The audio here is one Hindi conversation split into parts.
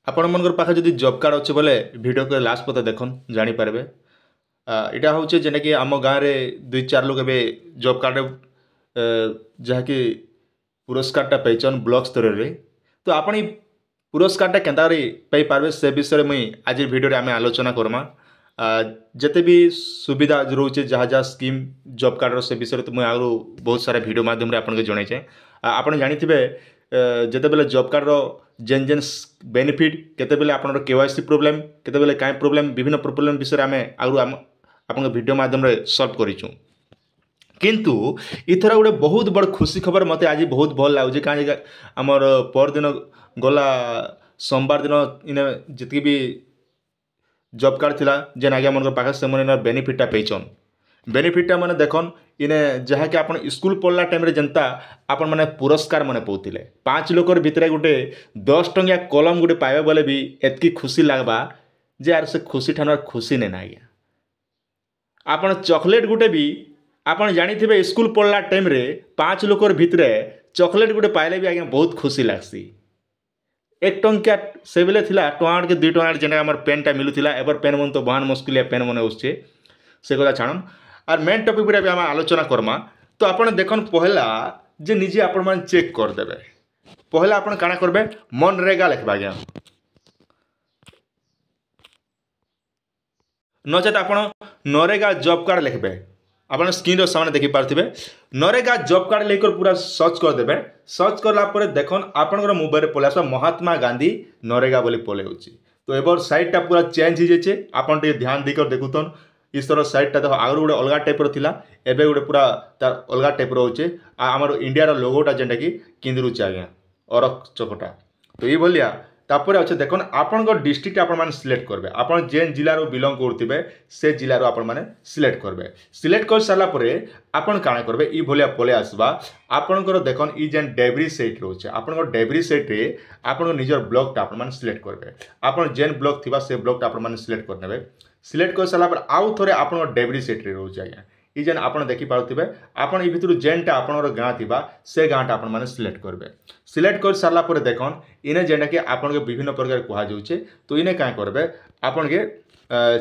आपण मनकर पाखे जदि जॉब कार्ड अच्छे बोले वीडियो के लास्ट पता देखन जानीपारे। इटा हूँ जेना कि आम गाँव में 2-4 लोग ए जॉब कार्ड जहाँकि पुरस्कारटा पाइछन ब्लॉक स्तर रे। तो आपण पुरस्कारटा केन्ता पारे से विषय मुई आज वीडियो आम आलोचना करमा। जिते भी सुविधा रोचे जहाँ जहाँ स्कीम जॉब कार्ड से विषय तो मुझे आगु बहुत सारा वीडियो माध्यम आपको जनईचे। आप जानी जिते बेले जॉब कार्ड जेन जेन बेनिफिट केतेबेले आपनर केवाईसी प्रोब्लेम केतेबेले काई प्रोब्लेम विभिन्न प्रोब्लेम विषय आम आगु आपन वीडियो माध्यम सॉल्व करिछु। किंतु इथर गोटे बहुत बड़ खुशी खबर मते आज बहुत भल लगुच कहीं आमर पर दिन गला सोमवार दिन इने जितकी भी जॉब कार्ड थिला जेन आगे मन पाखे से मन बेनिफिटा पाइछन। बेनिफिटा मैंने देखन इने जहाँ कि आप स्कूल पढ़ला टाइम जनता आपण मैंने पुरस्कार मैंने पाते 5 लोकर भितर गोटे 10 टंकिया कलम गोटे पाइबे बोले भी एतकी खुशी लगवा जे यार से खुशी ठान खुशी नहीं आज्ञा। आपन चॉकलेट गोटे भी आपन जानी थे स्कूल पढ़ला टाइम रे 5 लोकर भितर चॉकलेट गोटे पाइले भी आज्ञा बहुत खुशी लगसी। 1 टंकिया से बेले थिला टଙ୍କା के 2 टଙ୍କା जेना हमर पेनटा मिलुथिला एबर पेन मन तो बहान मुस्किल पेन मन उससे से कथा छाणम। और मेन टॉपिक पर आम आलोचना करमा। तो आप देखन पहला जे निजे आपण मान चेक करदे। पहला आपण काना करबे मनरेगा लिखबा आज्ञा नचेत आपण नरेगा जॉब कार्ड लिखबे। आप स्क्रीन रो सामने देखि पारथिबे नरेगा जॉब कार्ड लेकर पूरा सर्च करदेबे। सर्च करला पर देखन आपनकर मोबाइल पले आसबा महात्मा गांधी नरेगा बोली पले होची। तो एबर साइटटा पूरा चेंज हो जाइए। आपन टे ध्यान देकर देखुतन इस तरह साइटटा देखो आगु गोटे अलग टाइप थिला एबे गोटे पूरा तार अलग टाइप रोचे। आमर इंडिया रो लोगोटा जेनटा कि किंदरुचे आज्ञा अरक चकटा। तो ये भलिया तापर अच्छे देखन आपण डिस्ट्रिक्ट आपण माने सिलेक्ट करबे। आपण जेन जिला रो बिलोंग करथिबे से जिला रो आपण माने सिलेक्ट करबे। सिलेक्ट कर सारा परे आपण काना करबे ई भलिया पले आसबा। आपणकर देखन ई जेन डेब्री सेट रोचे आपणकर डेब्री सेट रे आपण निजर ब्लॉक टा आपण माने सिलेक्ट करबे। आपण जेन ब्लॉक थिबा से ब्लॉक टा आपण माने सिलेक्ट करनेबे। सिलेक्ट कर सारा पर आउ थोड़े आप डेब्री सेट रे रोचे आज्ञा ई जेन आप देखि पारुथिबे आपण ई भितरु जेनटा आपणर गाँ थिबा से गाँटा आपण माने सिलेक्ट करबे। सिलेक्ट कर सारा पर देखन इने जेनटा कि आपण के विभिन्न प्रकार कहा जाउचे। तो इने काय करबे आपण के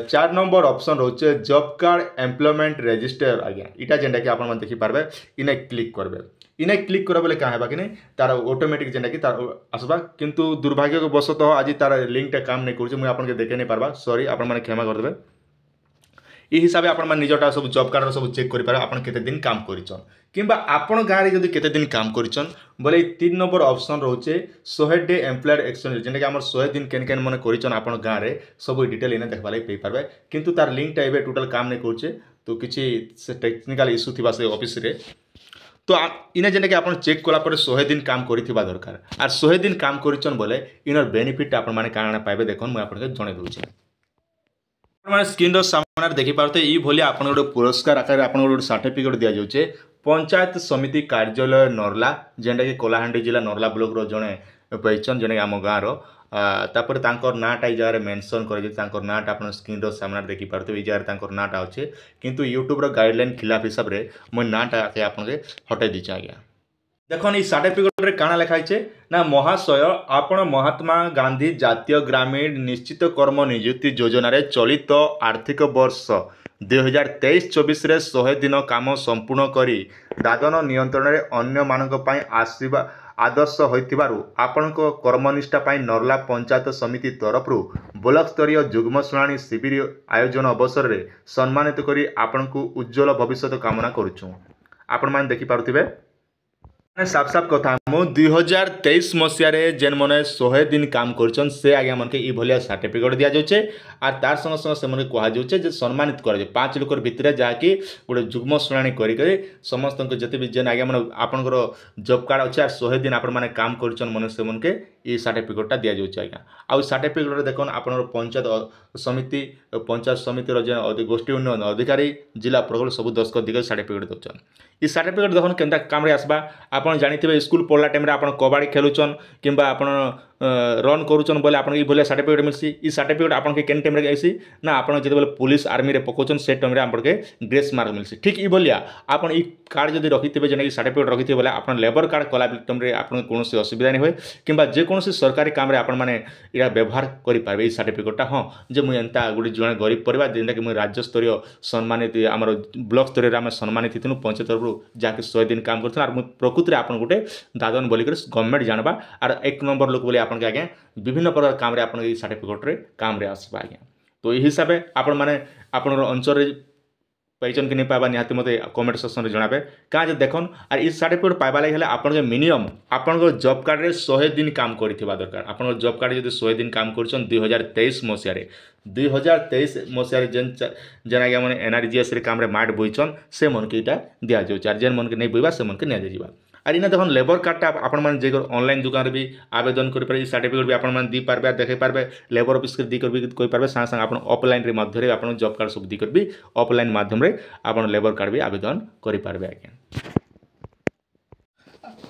4 नंबर ऑप्शन रोचे जॉब कार्ड एम्प्लॉयमेंट रजिस्टर आज्ञा इटा जेनटा कि आपण माने देखि पारबे इने क्लिक करबे। इने क्लिक कर बोले क्या है कि नहीं तार ऑटोमेटिक जेनटा कि तार आसबा। किंतु दुर्भाग्य बशतः आज तार लिंकटा काम नहीं करुचे मुझे आपन के देखे नहीं पारबा सॉरी आपण माने क्षमा कर देबे। ई हिसाब से आपण निजटा सब जॉब कार्ड सब चेक कर पारे आपण केते दिन काम करिछन किंबा आपण गाँव में जदि केते दिन काम करिछन बोले 3 नंबर ऑप्शन रोचे 100 डे एम्प्लॉयड एक्सचेंज जेनटा कि हमर 100 दिन केन केन मन करिछन आपण गाँव में सब डिटेल इने देखबा लई पारबे। किंतु तार लिंकटा एबे टोटल काम नहीं करुचे तो किसी से टेक्निकल इश्यू थिबा से ऑफिस रे। तो इने जेने कि आपण चेक कला पर 100 दिन काम करिथिबा दरकार आर 100 दिन काम करिछन बोले इनर बेनिफिट आपण माने काना पाइबे देखन मैं आपण के जणे दउछि। आपण स्क्रीन रो सामने देखि पारते ई भोली आपण गोटे पुरस्कार आकार आपण गोटे सर्टिफिकेट दिया जाउछे पंचायत समिति कार्यालय नरला जेनटा कि कोलाहांडी जिला नरला ब्लॉक रो जणे पाइछन जेने आम गाँव रो तापर तांकर नाटा ई जगह मेंशन कर तांकर नाटा आपण स्क्रीन रो सामने देखि पारते ई जगह तांकर नाटा अच्छे। किंतु यूट्यूब रो गाइडलाइन खिलाफ हिसाब रे मोर नाटा के आपण के हटाई दीचे आज्ञा। देखन ई सर्टिफिकेट रे काना लिखाइछे ना महाशय आपण महात्मा गांधी जातीय ग्रामीण निश्चित कर्म नियुक्ति योजना रे चलित आर्थिक वर्ष 2023-24 रे 100 दिन काम संपूर्ण करी दादन नियंत्रण रे अन्य मानक पई आसीबा आदर्श होइतिबारु आपनको कर्मनिष्ठा पाई नरला पंचायत समिति तरफरु ब्लॉक स्तरीय जुग्म शुणाणी शिविर आयोजन अवसर रे सम्मानित करी आपनको उज्जवल भविष्य कामना करुछु। आपण मान देखि पारुथिबे साफ साफ कथा मो 2023 मसीह जेन मैंने 100 दिन काम करछन से आगे मन के ई भलिया सर्टिफिकेट दिया जाउछे आर तार संग संग से मन कहा जाउछे जे सम्मानित कर 5 लोकर भितरे जाके गोटे जुग्म शुणाणी करी समस्त जते भी जेन आगे मन आपनकर जॉब कार्ड अच्छे 100 दिन आपण माने काम करछन मन से मन के ई सर्टिफिकेटटा दिया जाउछे आज्ञा। आ सर्टिफिकेट रे देखन आपनर पंचायत समिति रो जे गोष्ठी उन्नयन अधिकारी जिला प्रगल सब दस्खत दिगे सर्टिफिकेट दउछन। ई सर्टिफिकेट देखन केनता काम रे आसबा। आपण जानिथिबे स्कूल पढ़ला टाइम रे आपण कबाड़ी खेलुचन किंबा आपण रन करूछन बोले आपन ई भले सर्टिफिकेट मिलसी ई सर्टिफिकेट आपन के केन टाइम रे आइसी ना आपन जते बोले पुलिस आर्मी रे पकोचन से टाइम रे आपन के ग्रेस मार्क मिलसी ठीक ई बोलिया आपन ई कार्ड जदि रखिथिबे जेना कि सर्टिफिकेट रखिथिबे बोले आपन लेबर कार्ड कला टाइम रे आपन कोनोसी असुविधा नै होय किंबा जे कोनोसी सरकारी काम रे आपन माने इरा व्यवहार करि पारबे ई सर्टिफिकेटटा हां जे मुई एंता गुडी जणे गरीब परिवार जेंता कि मुई राज्य स्तरीय सम्मानित हमर ब्लॉक स्तरीय रे हम सम्मानित हितनु पंचायत तरफ जाके 100 दिन काम करथन आर मुई प्रकृति रे आपन गुटे दादन बोली कर गवर्नमेंट जानबा आर एक नंबर लोक बोली आपन के आगे विभिन्न प्रकार काम रे आपन ई सर्टिफिकेट रे काम रे आसबा आगे तो ई हिसाबे आपन माने आपन अंचल रे पैचन कि नहीं पाइबा निहाती मते कमेंट सेक्शन रे जणाबे का जे देखन आर ई सर्टिफिकेट पाइबा लागि हेले आपन के मिनिमम आपन को जॉब कार्ड रे 100 दिन काम करथिबा दरकार आपन को जॉब कार्ड जदि 100 दिन काम करछन 2023 मसिया रे 2023 मसिया रे जेना कि हमने एनआरजीएस रे काम रे मार्ट बोइछन से मन के इटा दिया जो चार्जर मन के नहीं बोइबा से मन के निया जेबा आर इना देखन लेबर कार्डटा आपण मान जे ऑनलाइन दुकान रे भी आवेदन करि पारे सर्टिफिकेट भी आपण मान दी पारबे देखे पारबे लेबर ऑफिस के दी कर भी कोइ पारबे संग संग आपण ऑफलाइन रे माध्यम रे आपण जॉब कार्ड सब दी कर भी ऑफलाइन माध्यम रे आपण लेबर कार्ड भी आवेदन करि पारबे आज्ञा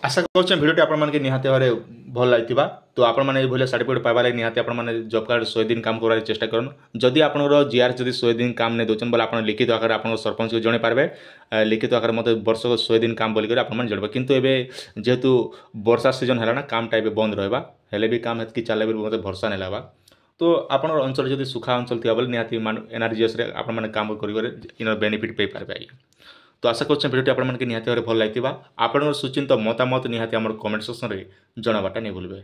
आशा करछन भिडियोटी आपण मान के निहाते भारे भल लागितिबा तो आपण माने भले सर्टिफिकेट पाइबा लागि निहाते आपण माने जॉब कार्ड 100 दिन काम करार चेष्टा करन जदि आपनरो जीआर जदि 100 दिन काम नै दोचन बोले आपण लिखित आकार आपण सरपंच को जणे पारबे लिखित आकार मते वर्ष को 100 दिन काम बोली कर आपण मान जणबे किंतु एबे जेहेतु वर्षा सीजन हैला ना काम टाइप बंद रहबा हेले भी काम हेत की चाले भी मते भरोसा नै लाबा तो आपण अंचल जदि सुखा अंचल थिया बोले निहाती एनआरजीएस रे आपण माने काम करि करे इन बेनिफिट पे पारबे तो आशा करछन भिडियोटी आपण मान के निहाती भारे भल लागितिबा आपण सुचिंत मतामत निहाती हमर कमेंट सेक्शन रे जणाबाटा नै भूलबे।